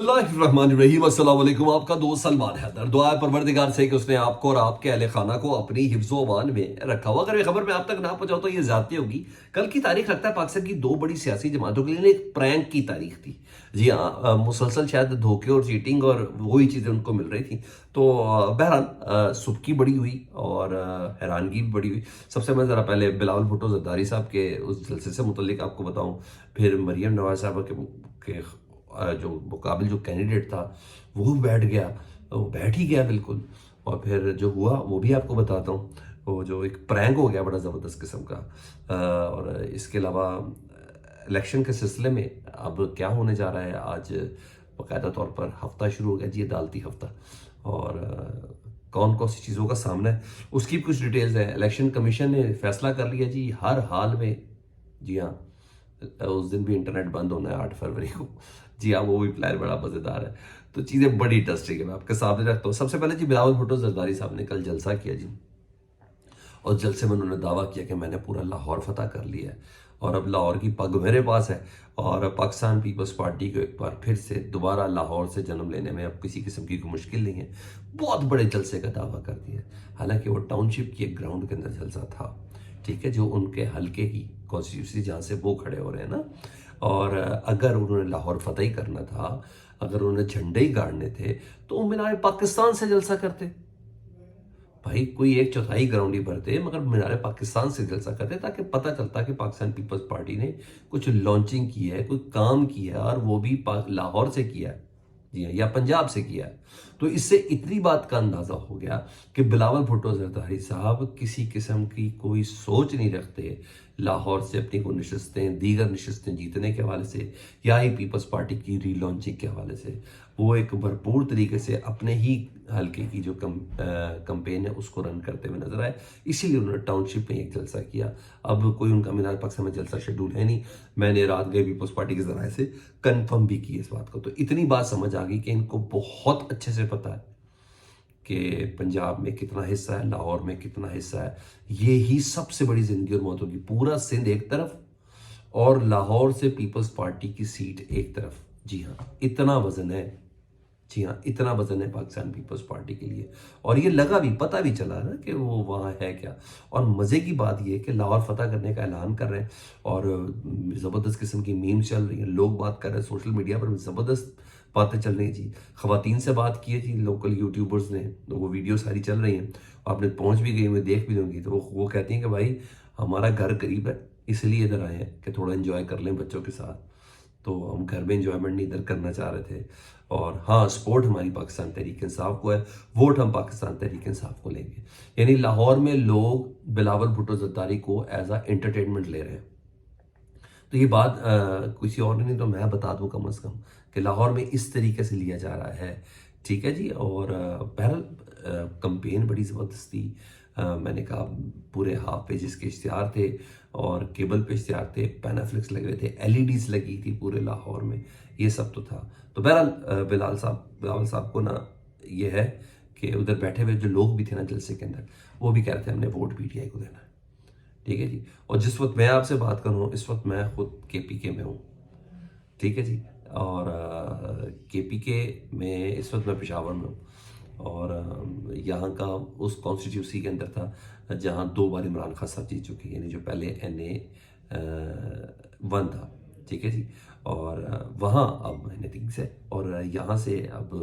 रहीम अस्सलाम वालेकुम। आपका दोस्त सलमान हैदर। दुआ है परवरदिगार से कि उसने आपको और आपके अहले खाना को अपनी हिफ्ज़ो अमान में रखा हो। अगर ये खबर मैं आप तक ना पहुंचाऊं तो ये ज्यादती होगी। कल की तारीख लगता है पाकिस्तान की दो बड़ी सियासी जमातों के लिए एक प्रैंक की तारीख थी। जी हाँ, मुसलसल शायद धोखे और चीटिंग और वही चीज़ें उनको मिल रही थी। तो बहरहाल सुबकी बड़ी हुई और हैरानगी भी बड़ी हुई। सबसे मैं ज़रा पहले बिलावल भुट्टो जरदारी साहब के उस जलसे से मुतल्लिक आपको बताऊं, फिर मरियम नवाज साहब के जो मुकाबिल जो कैंडिडेट था वो बैठ गया, वो बैठ ही गया बिल्कुल। और फिर जो हुआ वो भी आपको बताता हूँ। वो जो एक प्रैंक हो गया बड़ा ज़बरदस्त किस्म का। और इसके अलावा इलेक्शन के सिलसिले में अब क्या होने जा रहा है, आज बाकायदा तौर पर हफ्ता शुरू हो गया जी, अदालती हफ्ता। और कौन कौन सी चीज़ों का सामना है उसकी भी कुछ डिटेल्स है। इलेक्शन कमीशन ने फैसला कर लिया जी हर हाल में, जी हाँ, उस दिन भी इंटरनेट बंद होना है 8 फरवरी को। जी हाँ, वो भी प्लान बड़ा मज़ेदार है। तो चीज़ें बड़ी इंटरेस्टिंग है, मैं आपके सामने रखता हूँ। सबसे पहले जी बिलावल भुट्टो जरदारी साहब ने कल जलसा किया जी। और जलसे में उन्होंने दावा किया कि मैंने पूरा लाहौर फतह कर लिया है और अब लाहौर की पग मेरे पास है और पाकिस्तान पीपल्स पार्टी को एक बार फिर से दोबारा लाहौर से जन्म लेने में अब किसी किस्म की कोई मुश्किल नहीं है। बहुत बड़े जलसे का दावा कर दिया। हालांकि वो टाउनशिप की एक ग्राउंड के अंदर जलसा था, ठीक है, जो उनके हल्के की कॉन्स्टिट्यूंसी जहाँ से वो खड़े हो रहे हैं ना। और अगर उन्होंने लाहौर फतह ही करना था, अगर उन्होंने झंडे ही गाड़ने थे तो वो मीनार पाकिस्तान से जलसा करते। भाई कोई एक चौथाई ग्राउंड ही भरते मगर मीनार पाकिस्तान से जलसा करते, ताकि पता चलता कि पाकिस्तान पीपल्स पार्टी ने कुछ लॉन्चिंग की है, कोई काम किया है और वो भी लाहौर से किया है, जी हाँ, या पंजाब से किया है। तो इससे इतनी बात का अंदाजा हो गया कि बिलावल भुट्टो जरदारी साहब किसी किस्म की कोई सोच नहीं रखते लाहौर से अपनी को नशस्तें, दीगर नशस्तें जीतने के हवाले से या ही पीपल्स पार्टी की रीलॉन्चिंग के हवाले से। वो एक भरपूर तरीके से अपने ही हल्के की जो कंपेन है उसको रन करते हुए नजर आए। इसीलिए उन्होंने टाउनशिप में एक जलसा किया। अब कोई उनका मीनार पाकिस्तान में जलसा शेड्यूल है नहीं। मैंने रात गए पीपल्स पार्टी के जराये से कंफर्म भी की इस बात को। तो इतनी बात समझ आ गई कि इनको बहुत अच्छे से पता है कि पंजाब में कितना हिस्सा है, लाहौर में कितना हिस्सा है। ये ही सबसे बड़ी जिंदगी और मौत होगी। पूरा सिंध एक तरफ और लाहौर से पीपल्स पार्टी की सीट एक तरफ। जी हाँ, इतना वजन है। जी हाँ, इतना वजन है पाकिस्तान पीपल्स पार्टी के लिए। और ये लगा भी, पता भी चला ना कि वो वहाँ है क्या। और मज़े की बात ये है कि लाहौर फतह करने का ऐलान कर रहे हैं और ज़बरदस्त किस्म की मीम चल रही है, लोग बात कर रहे हैं सोशल मीडिया पर, ज़बरदस्त बातें चल रही हैं जी। ख़वातीन से बात की है जी लोकल यूट्यूबर्स ने, तो वो वीडियो सारी चल रही हैं, आपने पहुँच भी गई, मैं देख भी दूँगी। तो वो कहती हैं कि भाई हमारा घर करीब है इसलिए इधर आए हैं कि थोड़ा इन्जॉय कर लें बच्चों के साथ। तो हम घर में इंजॉयमेंट नहीं इधर करना चाह रहे थे। और हाँ, सपोर्ट हमारी पाकिस्तान तहरीक इंसाफ को है, वोट हम पाकिस्तान तहरीक इंसाफ को लेंगे। यानी लाहौर में लोग बिलावल भुट्टो जरदारी को एज आ एंटरटेनमेंट ले रहे हैं। तो ये बात किसी और ने नहीं तो मैं बता दूं कम से कम कि लाहौर में इस तरीके से लिया जा रहा है, ठीक है जी। और बहरहाल कंपेन बड़ी ज़बरदस्त थी। मैंने कहा पूरे हाफ पेजेस के इश्तिहार थे और केबल पे इश्तिहार थे, पैनाफ्लिक्स लगे हुए थे, एलईडीज लगी थी पूरे लाहौर में, ये सब तो था। तो बहरहाल बिलावल साहब को ना ये है कि उधर बैठे हुए जो लोग भी थे ना जलसे के अंदर, वो भी कह रहे थे हमने वोट पीटीआई को देना है, ठीक है जी। और जिस वक्त मैं आपसे बात कर रहा हूँ इस वक्त मैं खुद केपीके में हूँ, ठीक है जी। और केपीके में इस वक्त मैं पेशावर में हूँ और यहाँ का उस कॉन्स्टिट्यूंसी के अंदर था जहाँ 2 बार इमरान खान साहब जीत चुके हैं, यानी जो पहले NA 1 था, ठीक है जी। और वहाँ अब NA 3 है और यहाँ से अब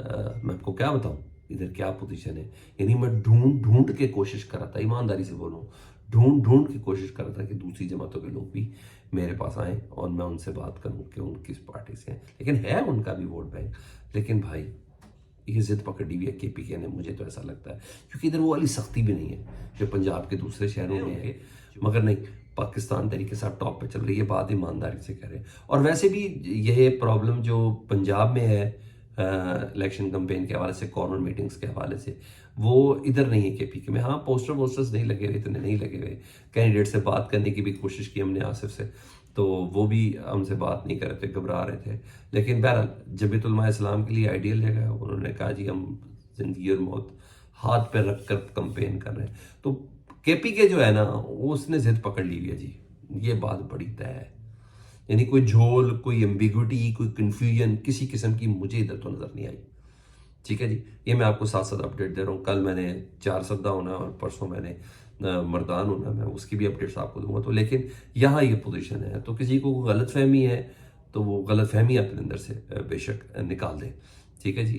मैं आपको क्या बताऊँ इधर क्या पोजीशन है। यानी मैं ढूंढ ढूंढ के कोशिश कर रहा था, ईमानदारी से बोलूँ, ढूंढ ढूंढ के कोशिश कर रहा था कि दूसरी जमातों के लोग भी मेरे पास आए और मैं उनसे बात करूं कि उन किस पार्टी से हैं। लेकिन है उनका भी वोट बैंक, लेकिन भाई ये जिद पकड़ी हुई है केपीके ने, मुझे तो ऐसा लगता है, क्योंकि इधर वो वाली सख्ती भी नहीं है जो पंजाब के दूसरे शहरों में है। मगर नहीं, पाकिस्तान तरीके से टॉप पे चल रही है, बात ईमानदारी से कह रहे हैं। और वैसे भी यह प्रॉब्लम जो पंजाब में है इलेक्शन कंपेन के हवाले से, कॉर्नर मीटिंग्स के हवाले से, वो इधर नहीं है केपीके में। हाँ, पोस्टर वोस्टर्स नहीं लगे हुए, इतने नहीं लगे हुए। कैंडिडेट से बात करने की भी कोशिश की हमने आसिफ से, तो वो भी हमसे बात नहीं कर रहे थे, घबरा रहे थे। लेकिन बहरहाल जमीयतुलमा इस्लाम के लिए आइडियल जगह है, उन्होंने कहा जी हम जिंदगी और मौत हाथ पे रख कर कंपेन कर रहे हैं। तो केपीके जो है ना उसने जिद पकड़ ली है जी, ये बात बड़ी तय है। यानी कोई झोल, कोई एम्बिग्विटी, कोई कन्फ्यूजन किसी किस्म की मुझे इधर तो नज़र नहीं आई। ठीक है जी, ये मैं आपको साथ साथ अपडेट दे रहा हूँ। कल मैंने 4 सद्दा होना है और परसों मैंने मर्दान होना है, मैं उसकी भी अपडेट्स आपको दूंगा। तो लेकिन यहाँ ये पोजीशन है, तो किसी को गलत फहमी है तो वो गलत फहमी अपने अंदर से बेशक निकाल दें। ठीक है जी,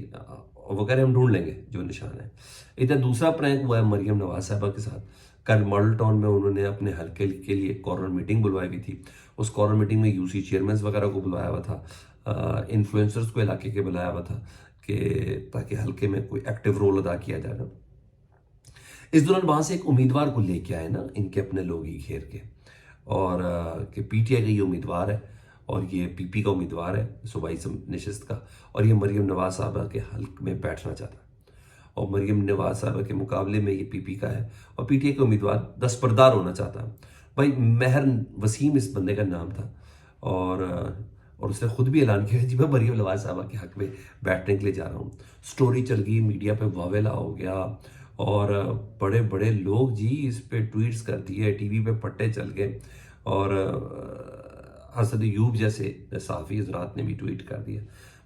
वो कह रहे हम ढूंढ लेंगे जो निशान है। इधर दूसरा प्रैंक हुआ है मरियम नवाज साहबा के साथ। कल मॉडल टाउन में उन्होंने अपने हल्के के लिए कॉर्नर मीटिंग बुलवाई हुई थी। उस कॉर्नर मीटिंग में यूसी चेयरमैन वगैरह को बुलाया हुआ था, इन्फ्लुएंसर्स को इलाके के बुलाया हुआ था कि ताकि हल्के में कोई एक्टिव रोल अदा किया जाए ना। इस दौरान वहां से एक उम्मीदवार को लेके आए ना इनके अपने लोग ही घेर के, और कि पीटीआई का ये उम्मीदवार है और ये पीपी का उम्मीदवार है सूबाई नशिस्त का, और ये मरियम नवाज साहबा के हल्क में बैठना चाहता है। और मरियम नवाज साहबा के मुकाबले में ये पीपी का है और पीटीआई का उम्मीदवार दस्तबरदार होना चाहता है। भाई महर वसीम इस बंदे का नाम था, और उसने खुद भी ऐलान किया जी मैं मरियम नवाज साहबा के हक में बैठने के लिए जा रहा हूँ। स्टोरी चल गई, मीडिया पे वावेला हो गया और बड़े बड़े लोग जी इस पे ट्वीट्स कर दिए, टीवी पे पट्टे चल गए, और हसद यूब जैसे साफ़ी हजरात ने भी ट्वीट कर दिया।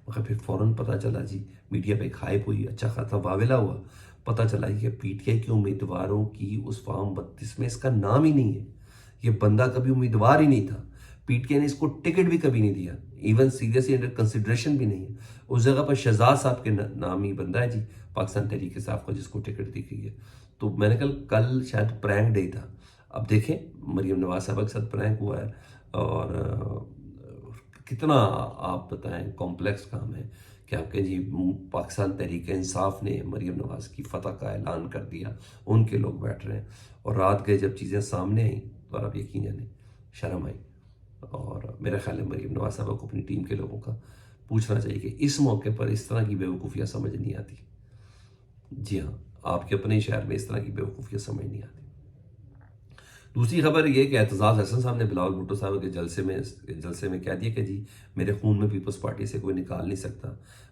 मगर फिर फ़ौरन पता चला जी, मीडिया पे हाइप हुई, अच्छा खासा वावेला हुआ, पता चला कि पीटीआई के उम्मीदवारों की उस फॉर्म 32 में इसका नाम ही नहीं है। ये बंदा कभी उम्मीदवार ही नहीं था, पीटीआई ने इसको टिकट भी कभी नहीं दिया, इवन सीरियसली अंडर कंसिडरेशन भी नहीं है। उस जगह पर शहजाद साहब के नाम ही बंदा है जी, पाकिस्तान तहरीक इंसाफ का, जिसको टिकट दी गई है। तो मैंने कल शायद प्रैंक डे था, अब देखें मरियम नवाज साहबा के साथ प्रैंक हुआ है, और कितना आप बताएं कॉम्प्लेक्स काम है कि आपके जी पाकिस्तान तहरीक इंसाफ ने मरियम नवाज की फतह का ऐलान कर दिया, उनके लोग बैठ रहे हैं, और रात गए जब चीज़ें सामने आई तो आप यकीन जाने शर्म आई। और मेरा ख्याल है मरियम नवाज साहबा को अपनी टीम के लोगों का पूछना चाहिए कि इस मौके पर इस तरह की बेवकूफ़ियाँ समझ नहीं आती। जी हाँ, आपके अपने शहर में इस तरह की बेवकूफ़ियाँ समझ नहीं आती। दूसरी खबर ये कि एतजाज़ हसन साहब ने बिलावल भुट्टो साहब के जलसे में कह दिया कि जी मेरे खून में पीपल्स पार्टी से कोई निकाल नहीं सकता।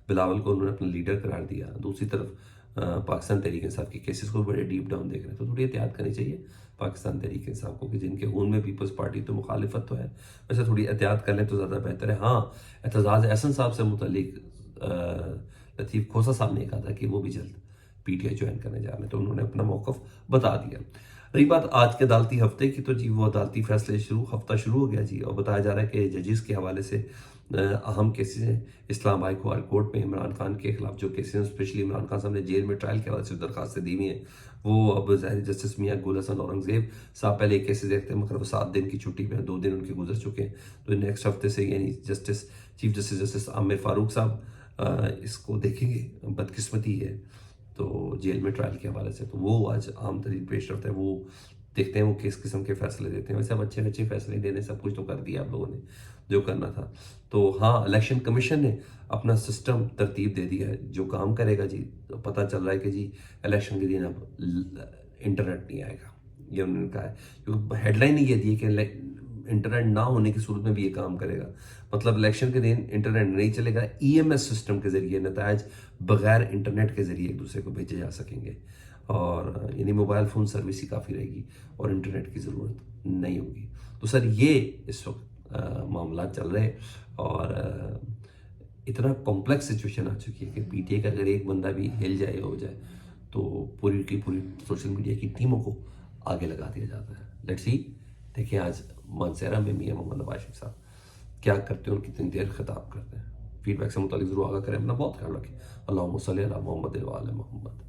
बिलावल को उन्होंने अपना लीडर करार दिया। दूसरी तरफ पाकिस्तान तहरीक इंसाफ के केसेस को बड़े डीप डाउन देख रहे हैं, तो थोड़ी एहतियात करनी चाहिए पाकिस्तान तहरीक इंसाफ को कि जिनके खून में पीपल्स पार्टी तो मुखालिफत तो है, वैसे थोड़ी एहतियात कर लें तो ज़्यादा बेहतर है। हाँ, एतजाज़ हसन साहब से मुतल्लिक लतीफ़ खोसा साहब ने कहा था कि वो भी जल्द पीटीआई ज्वाइन करने जा रहे हैं, तो उन्होंने अपना मौक़िफ़ बता दिया। रही बात आज के अदालती हफ्ते की, तो जी वो अदालती फैसले हफ्ता शुरू हो गया जी, और बताया जा रहा है कि जजेस के हवाले से अहम केसेस हैं। इस्लामाबाद हाई कोर्ट में इमरान खान के खिलाफ जो केसेस हैं, स्पेशली इमरान खान साहब ने जेल में ट्रायल के हवाले से दरखास्तें दी हुई हैं, वो अब ज़ाहिर जस्टिस मियाँ गुल हसन औरंगजेब साहब पहले केसेस देखते हैं, मगर वो 7 दिन की छुट्टी में 2 दिन उनके गुजर चुके हैं। तो नेक्स्ट हफ्ते से यानी चीफ जस्टिस आमिर फारूक साहब इसको देखेंगे। बदकिस्मती है तो जेल में ट्रायल के हवाले से, तो वो आज आम तरीन पेश रफ्त है, वो देखते हैं वो किस किस्म के फैसले देते हैं। वैसे अब अच्छे फैसले देने, सब कुछ तो कर दिया आप लोगों ने जो करना था। तो हाँ, इलेक्शन कमीशन ने अपना सिस्टम तरतीब दे दिया है, जो काम करेगा जी। तो पता चल रहा है कि जी इलेक्शन के दिन अब इंटरनेट नहीं आएगा, ये उन्होंने कहा है, क्योंकि हेडलाइन ही ये दी है कि इंटरनेट ना होने की सूरत में भी ये काम करेगा। मतलब इलेक्शन के दिन इंटरनेट नहीं चलेगा, ईएमएस सिस्टम के जरिए नतायज बगैर इंटरनेट के जरिए एक दूसरे को भेजे जा सकेंगे, और यानी मोबाइल फ़ोन सर्विस ही काफ़ी रहेगी और इंटरनेट की ज़रूरत नहीं होगी। तो सर ये इस वक्त मामला चल रहे, और इतना कॉम्प्लेक्स सिचुएशन आ चुकी है कि पीटीआई का अगर एक बंदा भी हिल जाए हो जाए तो पूरी की पूरी सोशल मीडिया की टीमों को आगे लगा दिया जाता है। लेट्स सी, देखिए आज मानसेरा में मियां मोहम्मद नवाज शरीफ साहब क्या करते हैं और कितनी देर खिताब करते हैं। फीडबैक से मुतालिक जरूर आगा करें, अपना बहुत ख्याल रखें। अल्लाहुम्मा सल्ली अला मुहम्मद व आले मुहम्मद।